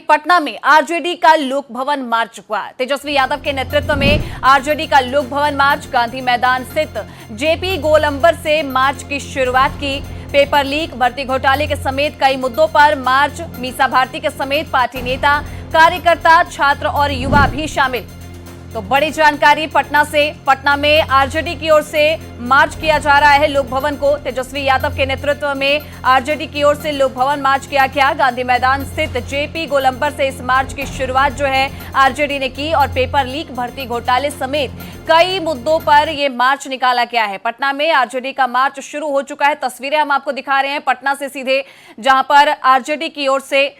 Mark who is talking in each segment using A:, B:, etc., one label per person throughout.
A: पटना में आरजेडी का लोक भवन मार्च हुआ। तेजस्वी यादव के नेतृत्व में आरजेडी का लोक भवन मार्च गांधी मैदान स्थित जेपी गोलंबर से मार्च की शुरुआत की। पेपर लीक, भर्ती घोटाले के समेत कई मुद्दों पर मार्च। मीसा भारती के समेत पार्टी नेता, कार्यकर्ता, छात्र और युवा भी शामिल। तो बड़ी जानकारी पटना से। पटना में आरजेडी की ओर से मार्च किया जा रहा है लोक भवन को। तेजस्वी यादव के नेतृत्व में आरजेडी की ओर से लोक भवन मार्च किया गया। गांधी मैदान स्थित जेपी गोलंबर से इस मार्च की शुरुआत जो है आरजेडी ने की और पेपर लीक, भर्ती घोटाले समेत कई मुद्दों पर यह मार्च निकाला गया है। पटना में आरजेडी का मार्च शुरू हो चुका है। तस्वीरें हम आपको दिखा रहे हैं पटना से सीधे, जहां पर आरजेडी की ओर से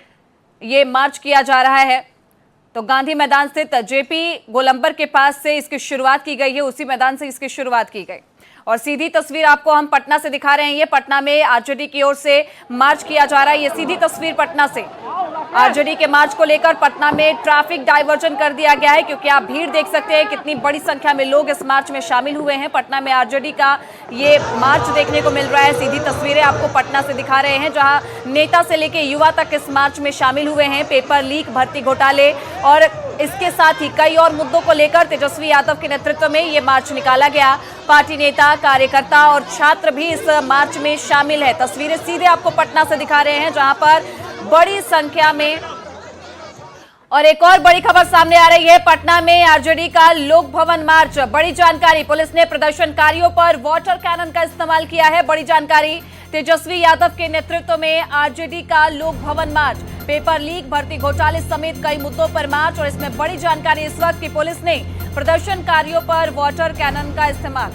A: ये मार्च किया जा रहा है। तो गांधी मैदान स्थित जेपी गोलंबर के पास से इसकी शुरुआत की गई है, उसी मैदान से इसकी शुरुआत की गई। और सीधी तस्वीर आपको हम पटना से दिखा रहे हैं। ये पटना में आरजेडी की ओर से मार्च किया जा रहा है। ये सीधी तस्वीर पटना से। आरजेडी के मार्च को लेकर पटना में ट्रैफिक डायवर्जन कर दिया गया है, क्योंकि आप भीड़ देख सकते हैं कितनी बड़ी संख्या में लोग इस मार्च में शामिल हुए हैं। पटना में आरजेडी का ये मार्च देखने को मिल रहा है। सीधी तस्वीरें आपको पटना से दिखा रहे हैं, जहां नेता से लेकर युवा तक इस मार्च में शामिल हुए हैं। पेपर लीक, भर्ती घोटाले और इसके साथ ही कई और मुद्दों को लेकर तेजस्वी यादव के नेतृत्व में ये मार्च निकाला गया। पार्टी नेता, कार्यकर्ता और छात्र भी इस मार्च में शामिल है। तस्वीरें सीधे आपको पटना से दिखा रहे हैं, जहां पर बड़ी संख्या में। और एक और बड़ी खबर सामने आ रही है, पटना में आरजेडी का लोक भवन मार्च। बड़ी जानकारी, पुलिस ने प्रदर्शनकारियों पर वाटर कैनन का इस्तेमाल किया है। बड़ी जानकारी, तेजस्वी यादव के नेतृत्व में आरजेडी का लोक भवन मार्च। पेपर लीक, भर्ती घोटाले समेत कई मुद्दों पर मार्च। और इसमें बड़ी जानकारी इस वक्त की पुलिस ने प्रदर्शनकारियों पर वाटर कैनन का इस्तेमाल।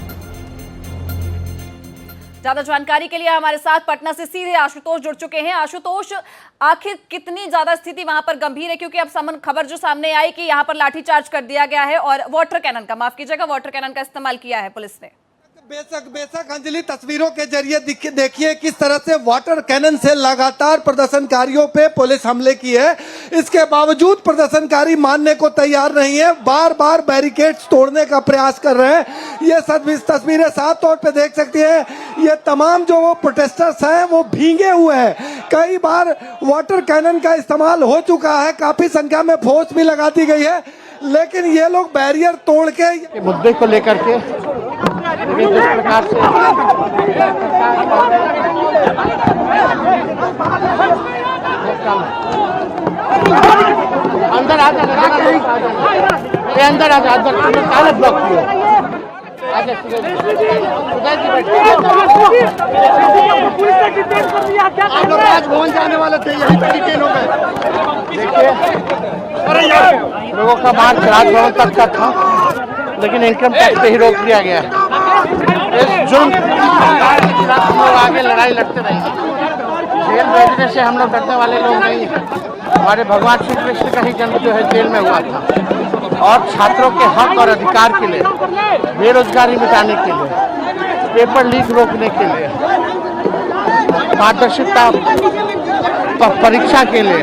A: ज्यादा जानकारी के लिए हमारे साथ पटना से सीधे आशुतोष जुड़ चुके हैं। आशुतोष, आखिर कितनी ज्यादा स्थिति वहां पर गंभीर है, क्योंकि अब खबर जो सामने आई कि यहां पर लाठीचार्ज कर दिया गया है और वाटर कैनन का, माफ कीजिएगा, वाटर कैनन का इस्तेमाल किया है पुलिस ने।
B: बेशक अंजलि, तस्वीरों के जरिए देखिए किस तरह से वाटर कैनन से लगातार प्रदर्शनकारियों पे पुलिस हमले की है। इसके बावजूद प्रदर्शनकारी मानने को तैयार नहीं है, बार बार बैरिकेड्स तोड़ने का प्रयास कर रहे हैं। ये सब तस्वीरें साफ तौर पे देख सकती हैं। ये तमाम जो वो प्रोटेस्टर्स हैं वो भीगे हुए हैं। कई बार वाटर कैनन का इस्तेमाल हो चुका है, काफी संख्या में फोर्स भी लगा दी गई है, लेकिन ये लोग बैरियर तोड़ के
C: मुद्दे को लेकर के जिस प्रकार से अंदर आ जा अंदर ब्लॉक किया। राजभवन जाने वाले थे, यही डिटेन हो गए। देखिए, लोगों का मार्च राजभवन तक का था, लेकिन इनकम टैक्स पे ही रोक दिया गया। इस जुर्म के खिलाफ हम लोग आगे लड़ाई लड़ते रहेंगे। जेल भेजने से हम लोग डरने वाले लोग नहीं हैं। हमारे भगवान श्री कृष्ण का ही जन्म जो है जेल में हुआ था, और छात्रों के हक और अधिकार के लिए, बेरोजगारी मिटाने के लिए, पेपर लीक रोकने के लिए, पारदर्शिता परीक्षा के लिए,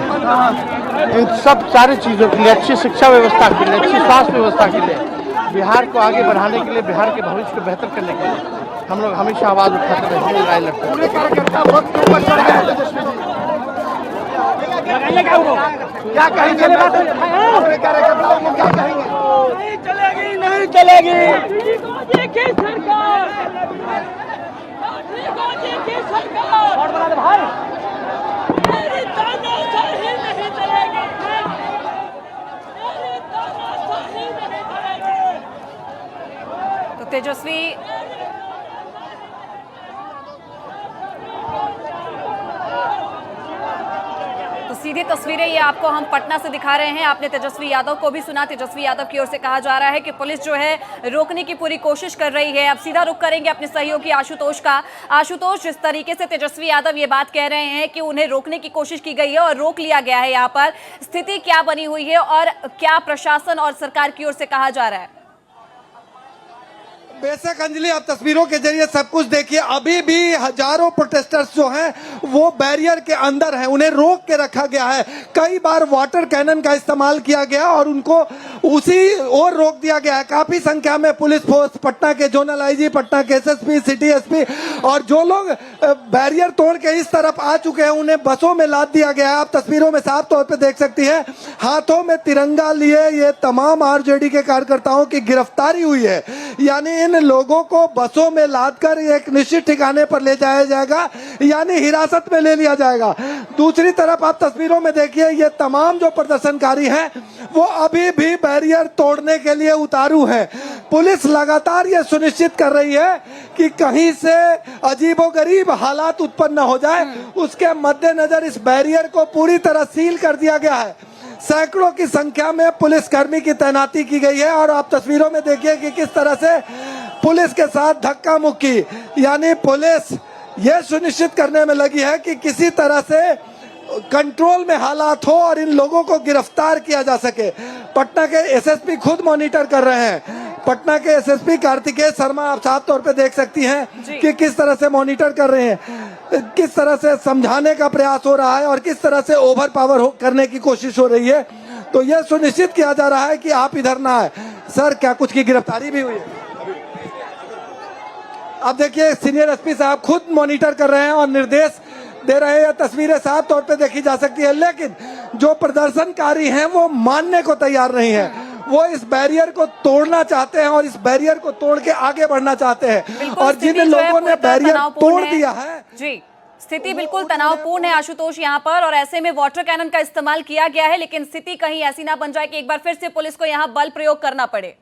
C: इन सब सारी चीज़ों के लिए, अच्छी शिक्षा व्यवस्था के लिए, अच्छी स्वास्थ्य व्यवस्था के लिए, बिहार को आगे बढ़ाने के लिए, बिहार के भविष्य को बेहतर करने के लिए हम लोग हमेशा आवाज़ उठाते रहेंगे, लड़ाई लड़ते रहेंगे। क्या कहेंगे?
D: नहीं चलेगी, नहीं चलेगी।
A: तो तेजस्वी सीधी तस्वीरें ये आपको हम पटना से दिखा रहे हैं। आपने तेजस्वी यादव को भी सुना। तेजस्वी यादव की ओर से कहा जा रहा है कि पुलिस जो है रोकने की पूरी कोशिश कर रही है। अब सीधा रुख करेंगे अपने सहयोगी आशुतोष का। आशुतोष, जिस तरीके से तेजस्वी यादव ये बात कह रहे हैं कि उन्हें रोकने की कोशिश की गई है और रोक लिया गया है, यहाँ पर स्थिति क्या बनी हुई है और क्या प्रशासन और सरकार की ओर से कहा जा रहा है?
B: बेशक अंजलि, आप तस्वीरों के जरिए सब कुछ देखिए। अभी भी हजारों प्रोटेस्टर्स जो हैं वो बैरियर के अंदर हैं, उन्हें रोक के रखा गया है। कई बार वाटर कैनन का इस्तेमाल किया गया और उनको उसी ओर रोक दिया गया है। काफी संख्या में पुलिस फोर्स, पटना के जोनल आईजी, पटना के एसएसपी, सिटी एसपी और जो लोग बैरियर तोड़ के इस तरफ आ चुके हैं उन्हें बसों में लाद दिया गया है। आप तस्वीरों में साफ तौर पे देख सकती हैं, हाथों में तिरंगा लिए ये तमाम आरजेडी के कार्यकर्ताओं की गिरफ्तारी हुई है। यानी इन लोगों को बसों में लादकर एक निश्चित ठिकाने पर ले जाया जाएगा, यानी हिरासत में ले लिया जाएगा। दूसरी तरफ आप तस्वीरों में देखिए, ये तमाम जो प्रदर्शनकारी हैं वो अभी भी बैरियर तोड़ने के लिए उतारू हैं। पुलिस लगातार ये सुनिश्चित कर रही है कि कहीं से अजीबोगरीब हालात उत्पन्न न हो जाए, उसके मद्देनजर इस बैरियर को पूरी तरह सील कर दिया गया है। सैकड़ों की संख्या में पुलिसकर्मी की तैनाती की गई है और आप तस्वीरों में देखिए कि किस तरह से पुलिस के साथ धक्का मुक्की, यानी पुलिस ये सुनिश्चित करने में लगी है कि किसी तरह से कंट्रोल में हालात हो और इन लोगों को गिरफ्तार किया जा सके। पटना के एसएसपी खुद मॉनिटर कर रहे हैं। पटना के एसएसपी कार्तिकेय शर्मा, आप साफ तौर पे देख सकती हैं कि किस तरह से मॉनिटर कर रहे हैं, किस तरह से समझाने का प्रयास हो रहा है और किस तरह से ओवर पावर करने की कोशिश हो रही है। तो यह सुनिश्चित किया जा रहा है कि आप इधर ना आए। सर, क्या कुछ की गिरफ्तारी भी हुई है? अब देखिए, सीनियर एसपी साहब खुद मॉनिटर कर रहे हैं और निर्देश दे रहे हैं। तस्वीरें साफ तौर पे देखी जा सकती है, लेकिन जो प्रदर्शनकारी हैं वो मानने को तैयार नहीं है। वो इस बैरियर को तोड़ना चाहते हैं और इस बैरियर को तोड़ के आगे बढ़ना चाहते हैं। और जिन लोगों ने बैरियर तोड़ दिया है,
A: जी, स्थिति बिल्कुल तनावपूर्ण है आशुतोष यहाँ पर, और ऐसे में वाटर कैनन का इस्तेमाल किया गया है, लेकिन स्थिति कहीं ऐसी ना बन जाए कि एक बार फिर से पुलिस को यहाँ बल प्रयोग करना पड़े।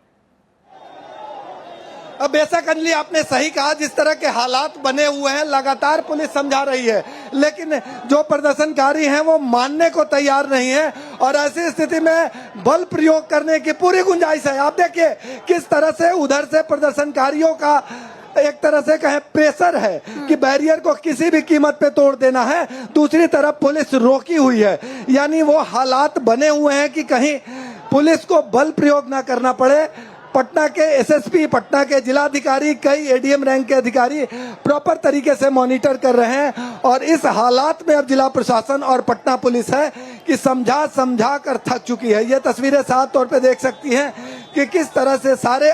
B: अब बेशक अंजलि, आपने सही कहा, जिस तरह के हालात बने हुए हैं लगातार पुलिस समझा रही है, लेकिन जो प्रदर्शनकारी हैं वो मानने को तैयार नहीं है और ऐसी स्थिति में बल प्रयोग करने की पूरी गुंजाइश है। आप देखिए किस तरह से उधर से प्रदर्शनकारियों का एक तरह से कहें प्रेशर है कि बैरियर को किसी भी कीमत पे तोड़ देना है। दूसरी तरफ पुलिस रोकी हुई है, यानी वो हालात बने हुए हैं कि कहीं पुलिस को बल प्रयोग ना करना पड़े। पटना के एसएसपी, पटना के जिलाधिकारी, कई एडीएम रैंक के अधिकारी प्रॉपर तरीके से मॉनिटर कर रहे हैं और इस हालात में अब जिला प्रशासन और पटना पुलिस है कि समझा कर थक चुकी है। ये तस्वीरें साफ तौर पे देख सकती हैं कि किस तरह से सारे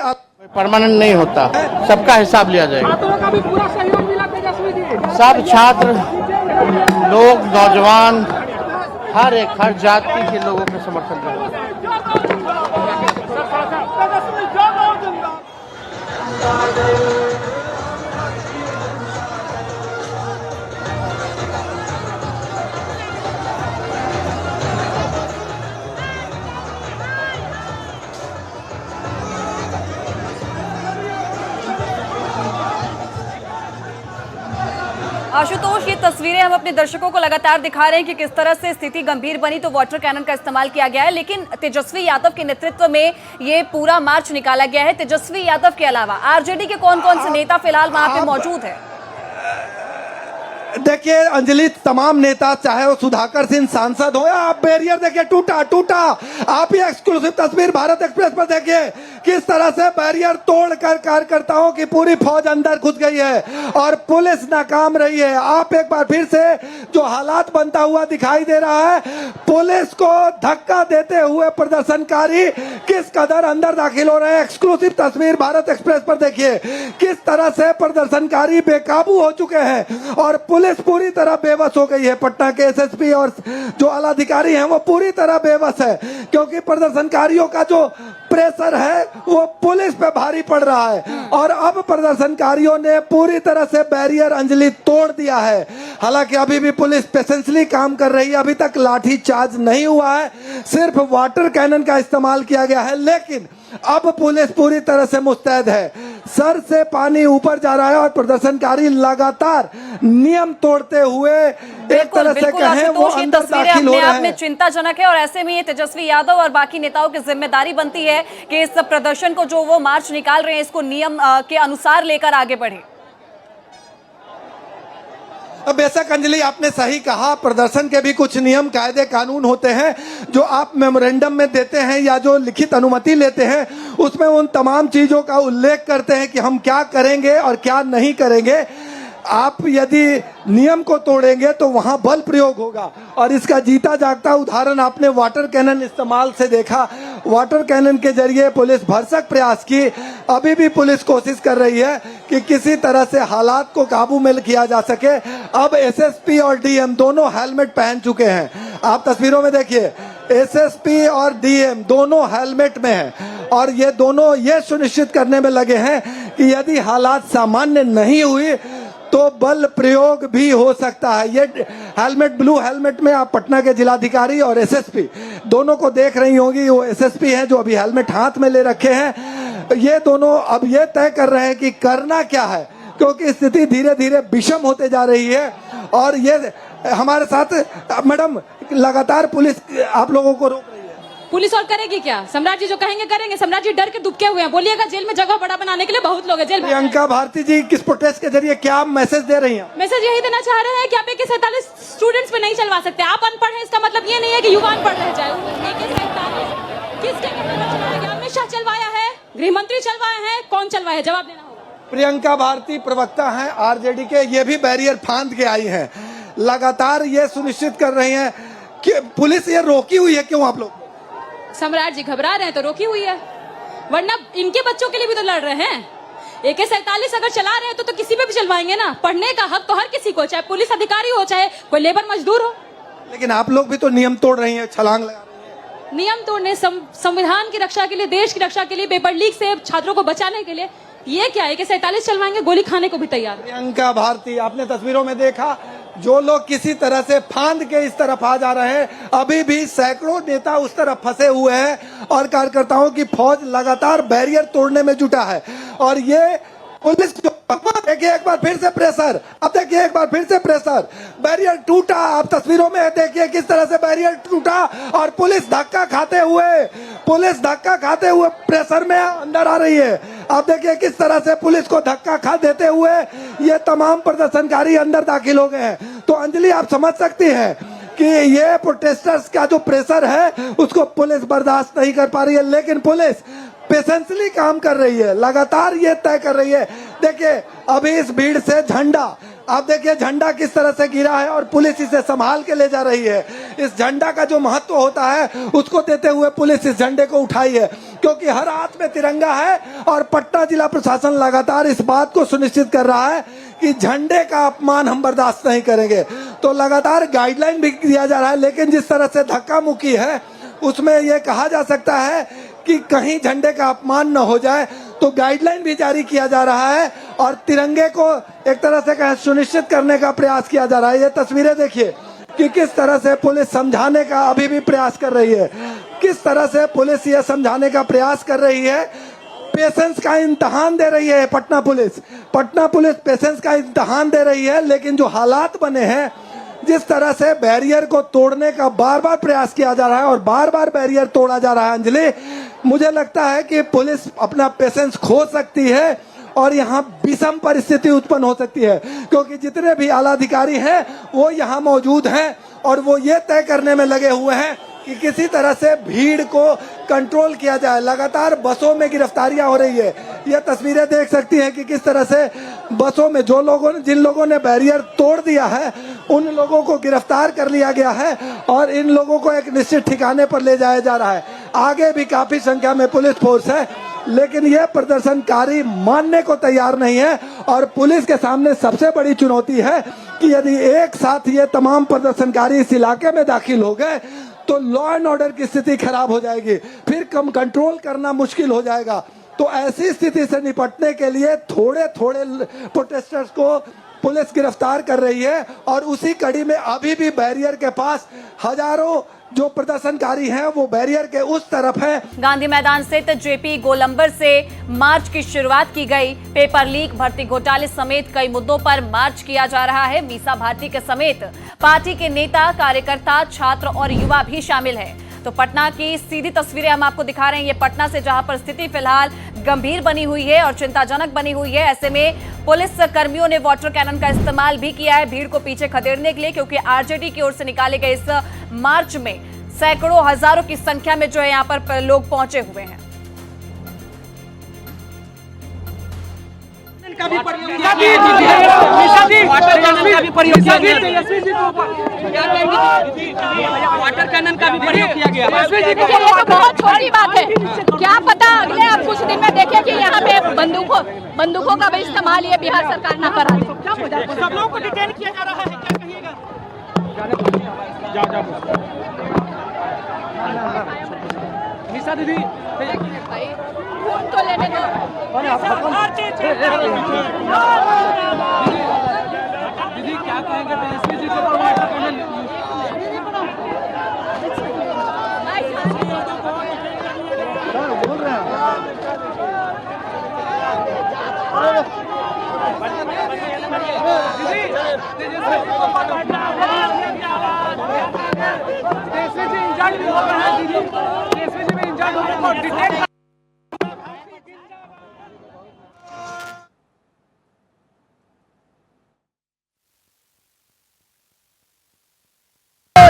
C: परमानेंट नहीं होता, सबका हिसाब लिया जाएगा।
D: का भी पूरा सहयोग मिला तेजस्वी जी।
C: सब छात्र लोग, नौजवान, हर जाति के लोगों के समर्थन करेंगे।
A: आशुतोष, ये तस्वीरें हम अपने दर्शकों को लगातार दिखा रहे हैं कि किस तरह से स्थिति गंभीर बनी तो वाटर कैनन का इस्तेमाल किया गया है, लेकिन तेजस्वी यादव के नेतृत्व में ये पूरा मार्च निकाला गया है। तेजस्वी यादव के अलावा आरजेडी के कौन-कौन से नेता फिलहाल वहां पे मौजूद है?
B: देखिए अंजलि, तमाम नेता, चाहे वो सुधाकर सिंह सांसद हो या आप बैरियर देखिए टूटा। आप ये एक्सक्लूसिव तस्वीर भारत एक्सप्रेस पर देखिए किस तरह से बैरियर तोड़कर कार्यकर्ताओं की पूरी फौज अंदर घुस गई है और पुलिस नाकाम रही है। आप एक बार फिर से जो हालात बनता हुआ दिखाई दे रहा है, पुलिस को धक्का देते हुए प्रदर्शनकारी किस कदर अंदर दाखिल हो रहे हैं। एक्सक्लूसिव तस्वीर भारत एक्सप्रेस पर देखिए किस तरह से प्रदर्शनकारी बेकाबू हो चुके हैं और पुलिस पूरी तरह बेबस हो गई है। पटना के एसएसपी और जो आला अधिकारी हैं वो पूरी तरह बेबस है, क्योंकि प्रदर्शनकारियों का जो प्रेशर है वो पुलिस पे भारी पड़ रहा है और अब प्रदर्शनकारियों ने पूरी तरह से बैरियर अंजलि तोड़ दिया है। हालांकि अभी भी पुलिस पेशेंसली काम कर रही है, अभी तक लाठी चार्ज नहीं हुआ है, सिर्फ वाटर कैनन का इस्तेमाल किया गया है, लेकिन अब पुलिस पूरी तरह से मुस्तैद है। सर से पानी ऊपर जा रहा है और प्रदर्शनकारी लगातार नियम तोड़ते हुए एक तरह से कहें वो अंदर दाखिल हो रहे हैं।
A: चिंताजनक है और ऐसे में ये तेजस्वी यादव और बाकी नेताओं की जिम्मेदारी बनती है कि इस प्रदर्शन को जो वो मार्च निकाल रहे हैं इसको नियम के अनुसार लेकर आगे बढ़े।
B: अब बेशक अंजलि आपने सही कहा, प्रदर्शन के भी कुछ नियम कायदे कानून होते हैं जो आप मेमोरेंडम में देते हैं या जो लिखित अनुमति लेते हैं, उसमें उन तमाम चीजों का उल्लेख करते हैं कि हम क्या करेंगे और क्या नहीं करेंगे। आप यदि नियम को तोड़ेंगे तो वहां बल प्रयोग होगा, और इसका जीता जागता उदाहरण आपने वाटर कैनन इस्तेमाल से देखा। वाटर कैनन के जरिए पुलिस भरसक प्रयास की, अभी भी पुलिस कोशिश कर रही है कि किसी तरह से हालात को काबू में किया जा सके। अब एसएसपी और डीएम दोनों हेलमेट पहन चुके हैं, आप तस्वीरों में देखिए, एसएसपी और डीएम दोनों हेलमेट में हैं, और ये दोनों ये सुनिश्चित करने में लगे हैं कि यदि हालात सामान्य नहीं हुई तो बल प्रयोग भी हो सकता है। ये हेलमेट, ब्लू हेलमेट में आप पटना के जिलाधिकारी और एसएसपी दोनों को देख रही होंगी। वो एसएसपी हैं जो अभी हेलमेट हाथ में ले रखे हैं। ये दोनों अब ये तय कर रहे हैं कि करना क्या है, क्योंकि स्थिति धीरे धीरे विषम होते जा रही है। और ये हमारे साथ मैडम लगातार पुलिस आप लोगों को रोक रही है।
E: पुलिस और करेगी क्या? सम्राट जी जो कहेंगे करेंगे। सम्राट जी डर के दुबके हुए हैं, बोलिएगा जेल में जगह बड़ा बनाने के लिए बहुत लोग हैं जेल में।
B: प्रियंका भारती जी किस प्रोटेस्ट के जरिए क्या मैसेज दे रही हैं?
E: मैसेज यही देना चाह रहे हैं कि आप AK-47 स्टूडेंट्स पे नहीं चलवा सकते। आप अनपढ़ हैं, इसका मतलब ये नहीं है कि युवा अनपढ़ रह जाए। AK-47 किसके कहने पर चलाया गया? अमित शाह चलवाया है, गृह मंत्री चलवाए हैं, कौन चलवाया है? जवाब देना होगा।
B: प्रियंका भारती प्रवक्ता हैं आरजेडी के, ये भी बैरियर फांद के आई हैं, लगातार ये सुनिश्चित कर रही हैं कि पुलिस ये रोकी हुई है। क्यों आप लोग?
E: सम्राट जी घबरा रहे हैं तो रोकी हुई है, वरना इनके बच्चों के लिए भी तो लड़ रहे हैं। AK-47 अगर चला रहे हैं तो किसी पे भी चलवाएंगे ना। पढ़ने का हक तो हर किसी को, चाहे पुलिस अधिकारी हो चाहे कोई लेबर मजदूर हो।
B: लेकिन आप लोग भी तो नियम तोड़ रही हैं, छलांग लगा रही हैं।
E: नियम तोड़ने, संविधान की रक्षा के लिए, देश की रक्षा के लिए, पेपर लीक से छात्रों को बचाने के लिए ये क्या AK-47 चलवाएंगे? गोली खाने को भी तैयार।
B: प्रियंका भारती आपने तस्वीरों में देखा, जो लोग किसी तरह से फांद के इस तरफ आ जा रहे हैं, अभी भी सैकड़ों नेता उस तरफ फंसे हुए हैं और कार्यकर्ताओं की फौज लगातार बैरियर तोड़ने में जुटा है। और ये पुलिस देखिए एक बार फिर से प्रेशर, अब देखिए एक बार फिर से प्रेशर, बैरियर टूटा। आप तस्वीरों में देखिए किस तरह से बैरियर टूटा और पुलिस धक्का खाते हुए प्रेशर में अंदर आ रही है। आप देखिए किस तरह से पुलिस को धक्का खा देते हुए ये तमाम प्रदर्शनकारी अंदर दाखिल हो गए हैं। तो अंजलि आप समझ सकती हैं कि ये प्रोटेस्टर्स का जो प्रेशर है उसको पुलिस बर्दाश्त नहीं कर पा रही है, लेकिन पुलिस पेशेंसली काम कर रही है, लगातार ये तय कर रही है। देखिए अभी इस भीड़ से झंडा, आप देखिए झंडा किस तरह से गिरा है और पुलिस इसे संभाल के ले जा रही है। इस झंडा का जो महत्व होता है उसको देते हुए पुलिस इस झंडे को उठाई है, क्योंकि हर हाथ में तिरंगा है। और पटना जिला प्रशासन लगातार इस बात को सुनिश्चित कर रहा है कि झंडे का अपमान हम बर्दाश्त नहीं करेंगे। तो लगातार गाइडलाइन भी दिया जा रहा है, लेकिन जिस तरह से धक्का मुक्की है उसमें यह कहा जा सकता है कि कहीं झंडे का अपमान न हो जाए, तो गाइडलाइन भी जारी किया जा रहा है और तिरंगे को एक तरह से सुनिश्चित करने का प्रयास किया जा रहा है। ये तस्वीरें देखिए कि किस तरह से पुलिस समझाने का अभी भी प्रयास कर रही है, किस तरह से पुलिस ये समझाने का प्रयास कर रही है। पेशेंस का इम्तहान दे रही है पटना पुलिस पेशेंस का इम्तहान दे रही है। लेकिन जो हालात बने हैं, जिस तरह से बैरियर को तोड़ने का बार बार प्रयास किया जा रहा है और बार बार बैरियर तोड़ा जा रहा है, अंजलि मुझे लगता है कि पुलिस अपना पेशेंस खो सकती है और यहाँ विषम परिस्थिति उत्पन्न हो सकती है, क्योंकि जितने भी आला अधिकारी हैं वो यहाँ मौजूद हैं और वो ये तय करने में लगे हुए हैं कि किसी तरह से भीड़ को कंट्रोल किया जाए। लगातार बसों में गिरफ्तारियां हो रही है, ये तस्वीरें देख सकती हैं कि किस तरह से बसों में जिन लोगों ने बैरियर तोड़ दिया है उन लोगों को गिरफ्तार कर लिया गया है और इन लोगों को एक निश्चित ठिकाने पर ले जाया जा रहा है। आगे भी काफी संख्या में पुलिस फोर्स है, लेकिन यह प्रदर्शनकारी मानने को तैयार नहीं है। और पुलिस के सामने सबसे बड़ी चुनौती है कि यदि एक साथ ये तमाम प्रदर्शनकारी इस इलाके में दाखिल हो गए तो लॉ एंड ऑर्डर की स्थिति खराब हो जाएगी, फिर कम कंट्रोल करना मुश्किल हो जाएगा। तो ऐसी स्थिति से निपटने के लिए थोड़े थोड़े प्रोटेस्टर्स को पुलिस गिरफ्तार कर रही है और उसी कड़ी में अभी भी बैरियर के पास हजारों जो प्रदर्शनकारी हैं वो बैरियर के उस तरफ है।
A: गांधी मैदान स्थित जेपी गोलंबर से मार्च की शुरुआत की गई। पेपर लीक, भर्ती घोटाले समेत कई मुद्दों पर मार्च किया जा रहा है। मीसा भारती के समेत पार्टी के नेता, कार्यकर्ता, छात्र और युवा भी शामिल है। तो पटना की सीधी तस्वीरें हम आपको दिखा रहे हैं। ये पटना से, जहां पर स्थिति फिलहाल गंभीर बनी हुई है और चिंताजनक बनी हुई है। ऐसे में पुलिस कर्मियों ने वाटर कैनन का इस्तेमाल भी किया है भीड़ को पीछे खदेड़ने के लिए, क्योंकि आरजेडी की ओर से निकाले गए इस मार्च में सैकड़ों हजारों की संख्या में जो है यहाँ पर लोग पहुंचे हुए हैं।
D: वाटर कैनन का भी प्रयोग किया गया।
E: ये तो बहुत छोटी बात है, क्या पता अगले आप कुछ दिन में देखें कि यहाँ पे बंदूकों का भी इस्तेमाल ये बिहार सरकार ना करा दे।
D: सब लोगों को डिटेन किया जा रहा है, क्या कहिएगा? निशा दीदी
E: भाई खून तो लेने दो।
D: दीदी क्या कहेंगे तेजस्वी जी को water cannon Tejashwi ji injured हो रहे हैं, दीदी तेजस्वी जी में इंजर्ड होने को डिटेन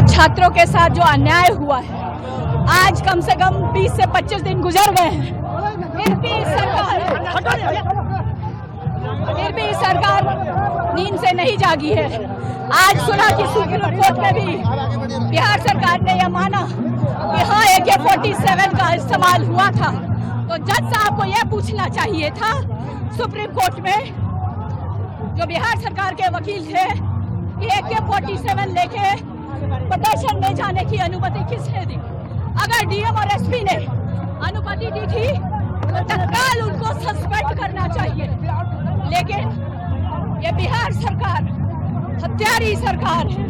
E: छात्रों के साथ जो अन्याय हुआ है, आज कम से कम 20 से 25 दिन गुजर गए हैं, फिर भी सरकार नींद से नहीं जागी है। आज सुना कि सुप्रीम कोर्ट में भी बिहार सरकार ने यह माना कि हाँ AK-47 का इस्तेमाल हुआ था, तो जज साहब को यह पूछना चाहिए था सुप्रीम कोर्ट में जो बिहार सरकार के वकील थे कि AK-47 लेके प्रदर्शन में जाने की अनुमति किसने दी। अगर डीएम और एसपी ने अनुमति दी थी तो तत्काल उनको सस्पेंड करना चाहिए, लेकिन ये बिहार सरकार हत्यारी सरकार है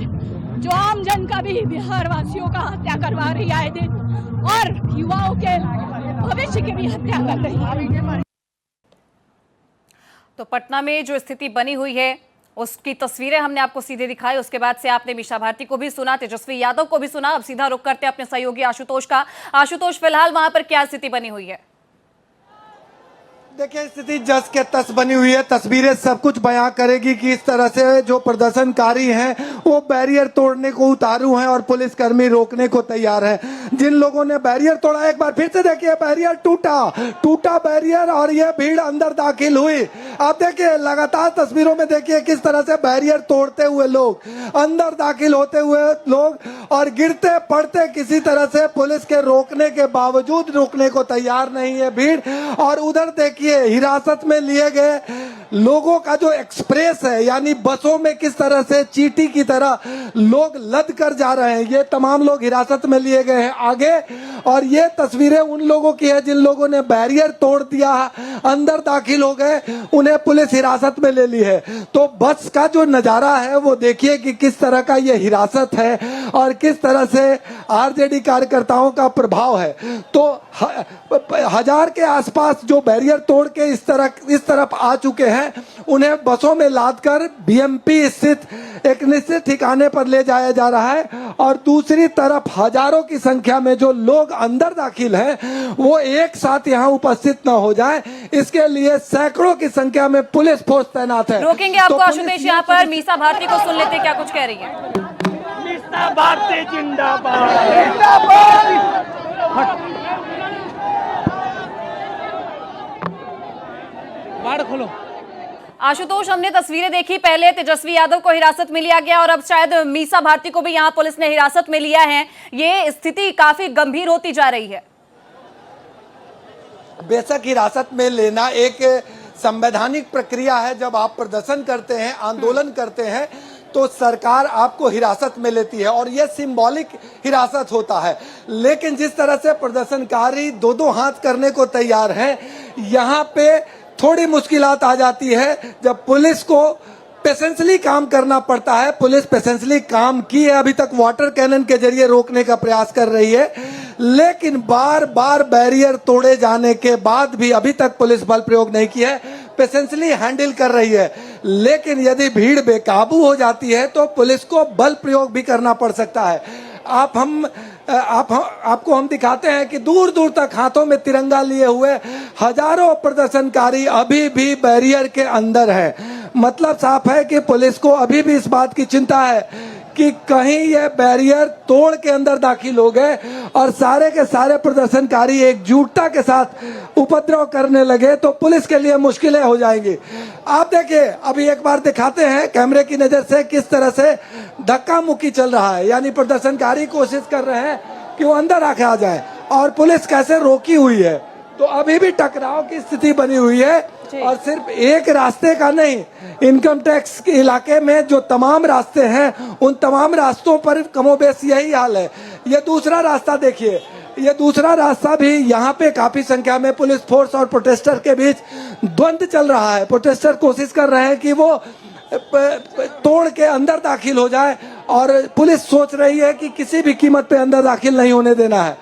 E: जो आम जन का भी, बिहार वासियों का हत्या करवा रही है आए दिन, और युवाओं के भविष्य की भी हत्या कर रही है।
A: तो पटना में जो स्थिति बनी हुई है उसकी तस्वीरें हमने आपको सीधे दिखाई। उसके बाद से आपने मीसा भारती को भी सुना, तेजस्वी यादव को भी सुना। अब सीधा रुख करते हैं अपने सहयोगी आशुतोष का। आशुतोष, फिलहाल वहां पर क्या स्थिति बनी हुई है?
B: देखिए, स्थिति जस के तस बनी हुई है। तस्वीरें सब कुछ बयां करेगी कि इस तरह से जो प्रदर्शनकारी हैं वो बैरियर तोड़ने को उतारू हैं और पुलिसकर्मी रोकने को तैयार हैं। जिन लोगों ने बैरियर तोड़ा, एक बार फिर से देखिए, बैरियर टूटा बैरियर और ये भीड़ अंदर दाखिल हुई। आप देखिए, लगातार तस्वीरों में देखिए किस तरह से बैरियर तोड़ते हुए लोग, अंदर दाखिल होते हुए लोग, और गिरते पड़ते किसी तरह से पुलिस के रोकने के बावजूद रोकने को तैयार नहीं है भीड़। और उधर देखिए, हिरासत में लिए गए लोगों का जो एक्सप्रेस है, यानी बसों में किस तरह से चींटी की तरह लोग लद कर जा रहे हैं। ये तमाम लोग हिरासत में लिए गए हैं आगे, और ये तस्वीरें उन लोगों की है जिन लोगों ने बैरियर तोड़ दिया, अंदर दाखिल हो गए, उन्हें पुलिस हिरासत में ले ली है। तो बस का जो नजारा है वो देखिए कि किस तरह का ये हिरासत है और किस तरह से आरजेडी कार्यकर्ताओं का प्रभाव है। तो 1000 के आसपास जो बैरियर तोड़ के इस तरफ आ चुके हैं, उन्हें बसों में लादकर बीएमपी स्थित एक निश्चित ठिकाने पर ले जाया जा रहा है। और दूसरी तरफ हजारों की संख्या में जो लोग अंदर दाखिल हैं वो एक साथ यहाँ उपस्थित न हो जाए, इसके लिए सैकड़ों की संख्या में पुलिस फोर्स तैनात है।
A: रोकेंगे आपको आशुतोष यहाँ पर। मीसा भारती को सुन लेते, क्या कुछ कह रही है।
C: मीसा भारती जिंदाबाद, जिंदाबाद।
D: बाढ़ खोलो।
A: आशुतोष, हमने तस्वीरें देखी, पहले तेजस्वी यादव को हिरासत में लिया गया और अब शायद मीसा भारती को भी यहां पुलिस ने हिरासत में लिया है। ये स्थिति काफी गंभीर होती जा रही है।
B: बेशक हिरासत में लेना एक संवैधानिक प्रक्रिया है। जब आप प्रदर्शन करते हैं, आंदोलन करते हैं, तो सरकार आपको हिरासत में लेती है और यह सिंबॉलिक हिरासत होता है। लेकिन जिस तरह से प्रदर्शनकारी दो हाथ करने को तैयार हैं, यहाँ पे थोड़ी मुश्किलात आ जाती है जब पुलिस को पेशेंसली काम करना पड़ता है। पुलिस पेशेंसली काम की है, अभी तक वाटर कैनन के जरिए रोकने का प्रयास कर रही है, लेकिन बार बार बैरियर तोड़े जाने के बाद भी अभी तक पुलिस बल प्रयोग नहीं किया है, पेशेंसली हैंडल कर रही है। लेकिन यदि भीड़ बेकाबू हो जाती है तो पुलिस को बल प्रयोग भी करना पड़ सकता है। हम आपको हम दिखाते हैं कि दूर दूर तक हाथों में तिरंगा लिए हुए हजारों प्रदर्शनकारी अभी भी बैरियर के अंदर है। मतलब साफ है कि पुलिस को अभी भी इस बात की चिंता है कि कहीं ये बैरियर तोड़ के अंदर दाखिल हो गए और सारे के सारे प्रदर्शनकारी एकजुटता के साथ उपद्रव करने लगे तो पुलिस के लिए मुश्किलें हो जाएंगी। आप देखिए, अभी एक बार दिखाते हैं कैमरे की नजर से किस तरह से धक्का मुक्की चल रहा है, यानी प्रदर्शनकारी कोशिश कर रहे हैं कि वो अंदर आके आ जाए और पुलिस कैसे रोकी हुई है। तो अभी भी टकराव की स्थिति बनी हुई है और सिर्फ एक रास्ते का नहीं, इनकम टैक्स के इलाके में जो तमाम रास्ते हैं उन तमाम रास्तों पर कमोबेश यही हाल है। ये दूसरा रास्ता देखिए, ये दूसरा रास्ता भी यहाँ पे काफी संख्या में पुलिस फोर्स और प्रोटेस्टर के बीच द्वंद्व चल रहा है। प्रोटेस्टर कोशिश कर रहे हैं कि वो तोड़ के अंदर दाखिल हो जाए और पुलिस सोच रही है कि किसी भी कीमत पे अंदर दाखिल नहीं होने देना है।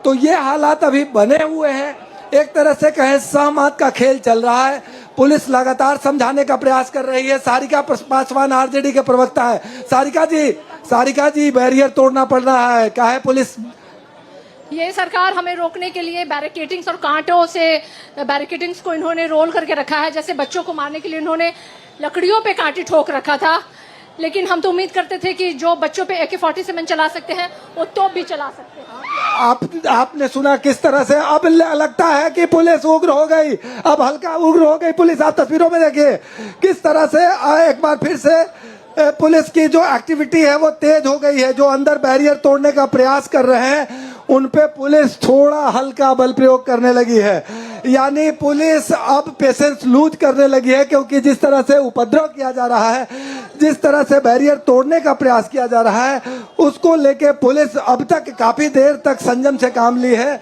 B: तो ये हालात अभी बने हुए हैं। एक तरह से कहें सहमत का खेल चल रहा है। पुलिस लगातार समझाने का प्रयास कर रही है। सारिका पासवान आरजेडी के प्रवक्ता है। सारिका जी बैरियर तोड़ना पड़ रहा है, क्या है पुलिस?
F: ये सरकार हमें रोकने के लिए बैरिकेडिंग्स और कांटों से बैरिकेडिंग्स को इन्होंने रोल करके रखा है। जैसे बच्चों को मारने के लिए इन्होंने लकड़ियों पे कांटे ठोक रखा था, लेकिन हम तो उम्मीद करते थे कि जो बच्चों पे AK-47 चला सकते हैं वो तोप भी चला सकते हैं।
B: आपने सुना किस तरह से अब लगता है कि पुलिस उग्र हो गई, अब हल्का उग्र हो गई पुलिस। आप तस्वीरों में देखिए किस तरह से एक बार फिर से पुलिस की जो एक्टिविटी है वो तेज हो गई है। जो अंदर बैरियर तोड़ने का प्रयास कर रहे हैं उन पे पुलिस थोड़ा हल्का बल प्रयोग करने लगी है, यानी पुलिस अब पेशेंस लूज करने लगी है, क्योंकि जिस तरह से उपद्रव किया जा रहा है, जिस तरह से बैरियर तोड़ने का प्रयास किया जा रहा है, उसको लेके पुलिस अब तक काफी देर तक संयम से काम ली है।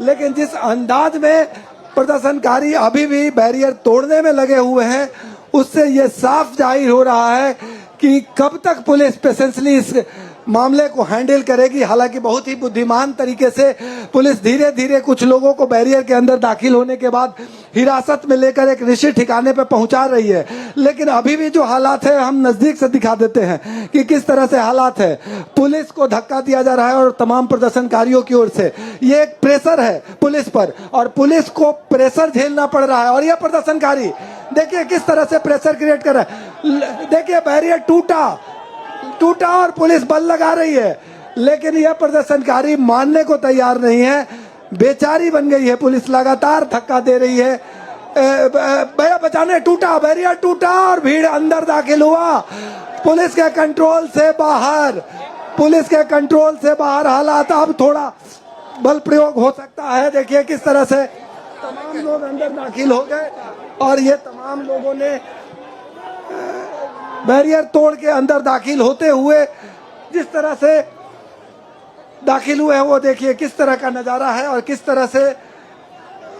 B: लेकिन जिस अंदाज में प्रदर्शनकारी अभी भी बैरियर तोड़ने में लगे हुए हैं, उससे ये साफ जाहिर हो रहा है कि कब तक पुलिस पेशेंसली इस मामले को हैंडल करेगी। हालांकि बहुत ही बुद्धिमान तरीके से पुलिस धीरे धीरे कुछ लोगों को बैरियर के अंदर दाखिल होने के बाद हिरासत में लेकर एक निश्चित ठिकाने पर पहुंचा रही है। लेकिन अभी भी जो हालात है हम नजदीक से दिखा देते हैं कि किस तरह से हालात है। पुलिस को धक्का दिया जा रहा है और तमाम प्रदर्शनकारियों की ओर से ये एक प्रेशर है पुलिस पर, और पुलिस को प्रेशर झेलना पड़ रहा है। और यह प्रदर्शनकारी देखिए किस तरह से प्रेशर क्रिएट कर रहा है। देखिए बैरियर टूटा और पुलिस बल लगा रही है, लेकिन यह प्रदर्शनकारी मानने को तैयार नहीं है। बेचारी बन गई है पुलिस, लगातार धक्का दे रही है। भैया बचाने, टूटा बैरियर, टूटा और भीड़ अंदर दाखिल हुआ। पुलिस के कंट्रोल से बाहर हालात। अब थोड़ा बल प्रयोग हो सकता है। देखिए किस तरह से तमाम लोग अंदर दाखिल हो गए और ये तमाम लोगों ने बैरियर तोड़ के अंदर दाखिल होते हुए जिस तरह से दाखिल हुए हैं वो देखिए किस तरह का नज़ारा है। और किस तरह से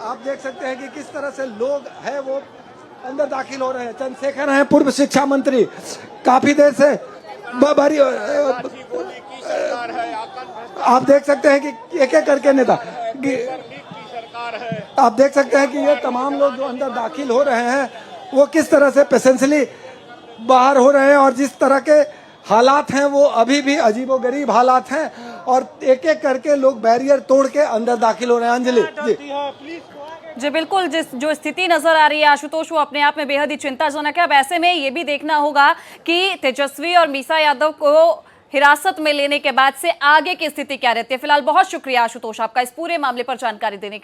B: आप देख सकते हैं कि किस तरह से लोग हैं वो अंदर दाखिल हो रहे हैं। चंद्रशेखर हैं पूर्व शिक्षा मंत्री, काफी देर से आप देख सकते हैं कि एक एक करके नेता, आप देख सकते हैं कि ये तमाम लोग जो अंदर दाखिल हो रहे हैं वो किस तरह से पेशेंसली बाहर हो रहे हैं। और जिस तरह के हालात हैं वो अभी भी अजीबोगरीब हालात हैं और एक एक करके लोग बैरियर तोड़ के अंदर दाखिल हो रहे हैं। अंजलि
A: जी बिल्कुल, जो स्थिति नजर आ रही है आशुतोष वो अपने आप में बेहद ही चिंताजनक है। अब ऐसे में ये भी देखना होगा कि तेजस्वी और मीसा यादव को हिरासत में लेने के बाद से आगे की स्थिति क्या रहती है। फिलहाल बहुत शुक्रिया आशुतोष आपका इस पूरे मामले पर जानकारी देने के लिए।